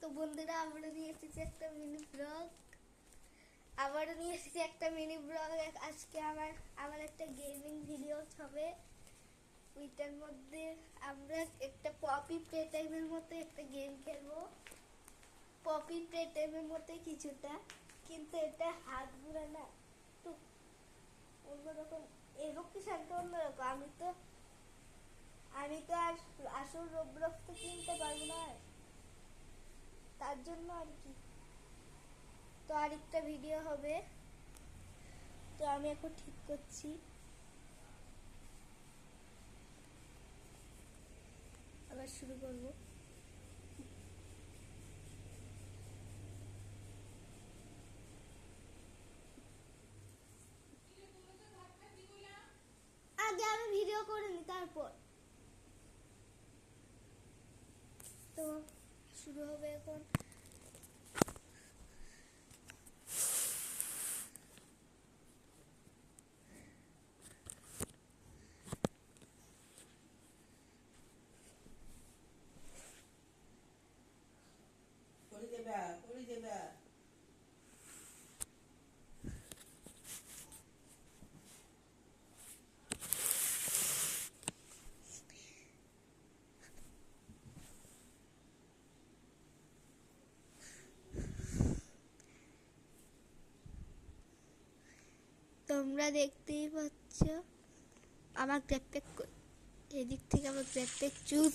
তো বন্ধুরা আমরা নিয়ে এসেছি একটা মিনি ব্লগ আজকে আমার একটা গেমিং ভিডিও হবে। ওইটার মধ্যে আমরা একটা পপি প্লে টাইমের মতো একটা গেম খেলবো, পপি প্লে টাইমের মতো কিছুটা, কিন্তু এটা হাত ঘুরা না, তো অন্যরকম। এরকম শান্ত অন্যরকম। আমি তো আর আসল রোবলক্স তো কিনতে পারবো না, তার জন্য আর কি। তো আরেকটা ভিডিও হবে, তো আমি এখন ঠিক করছি, আবার শুরু করবো। আগে আমি ভিডিও করে নি, তারপর তো শুরু হবে এখন। তোমরা দেখতেই পাচ্ছ আমার ব্যাকপ্যাক, এদিক থেকে আমার ব্যাকপ্যাক চুপ।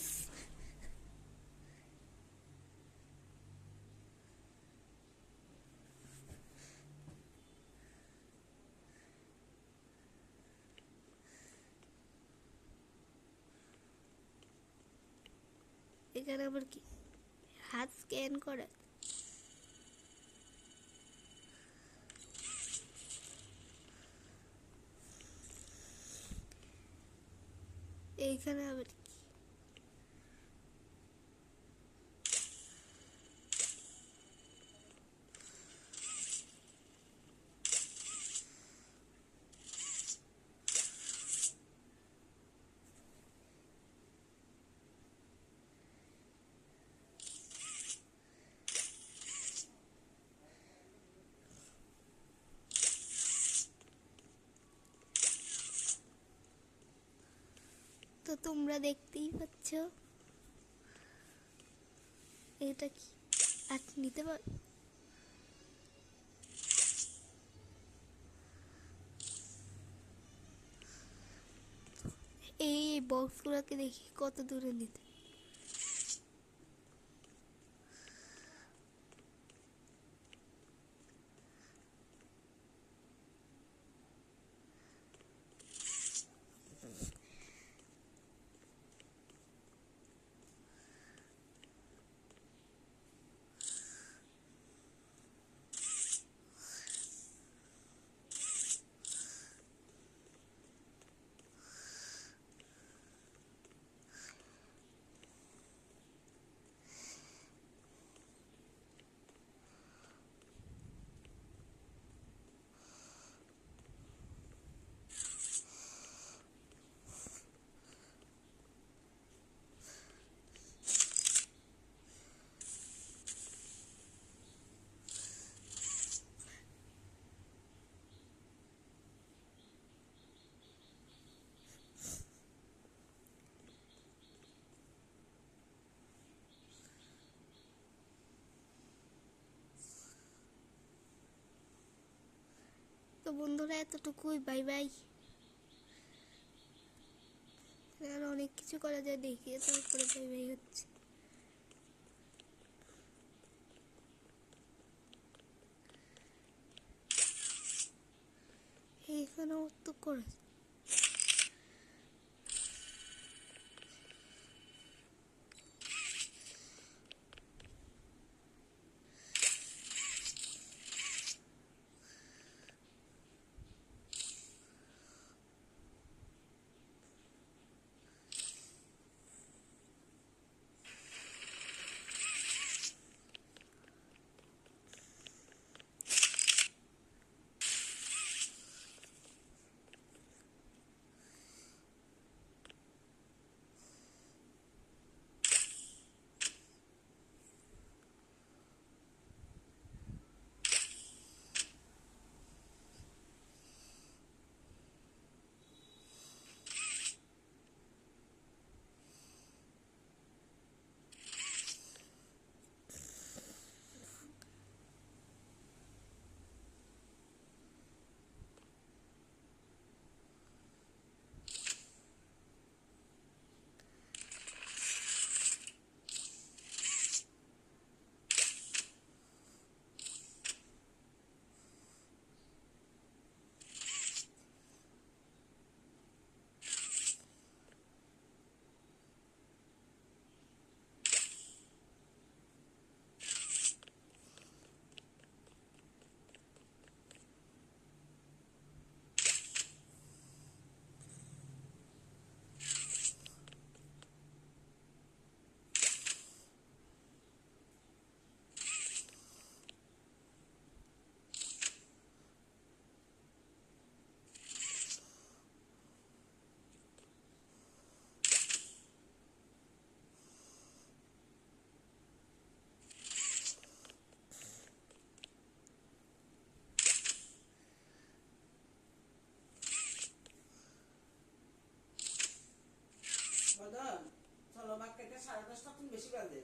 এখানে আবার কি হাত স্ক্যান করে, এইখানে আবার তো তোমরা দেখতেই পাচ্ছ এটা কি আর নিতে পার। এই বক্সগুলোকে দেখি কত দূরে নিতে। তো বন্ধুরা এতটুকুই, বাই বাই। আর অনেক কিছু করা যায়, দেখিয়ে তারপরে বাই বাই হচ্ছে। এইখানেও তো করে মদন চলো বাক্যটা 10:30 তুমি বেশি বাজে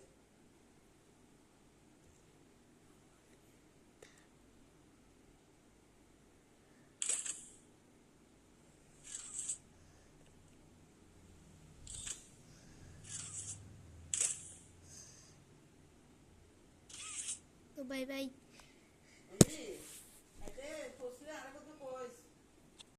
তো বাই বাই।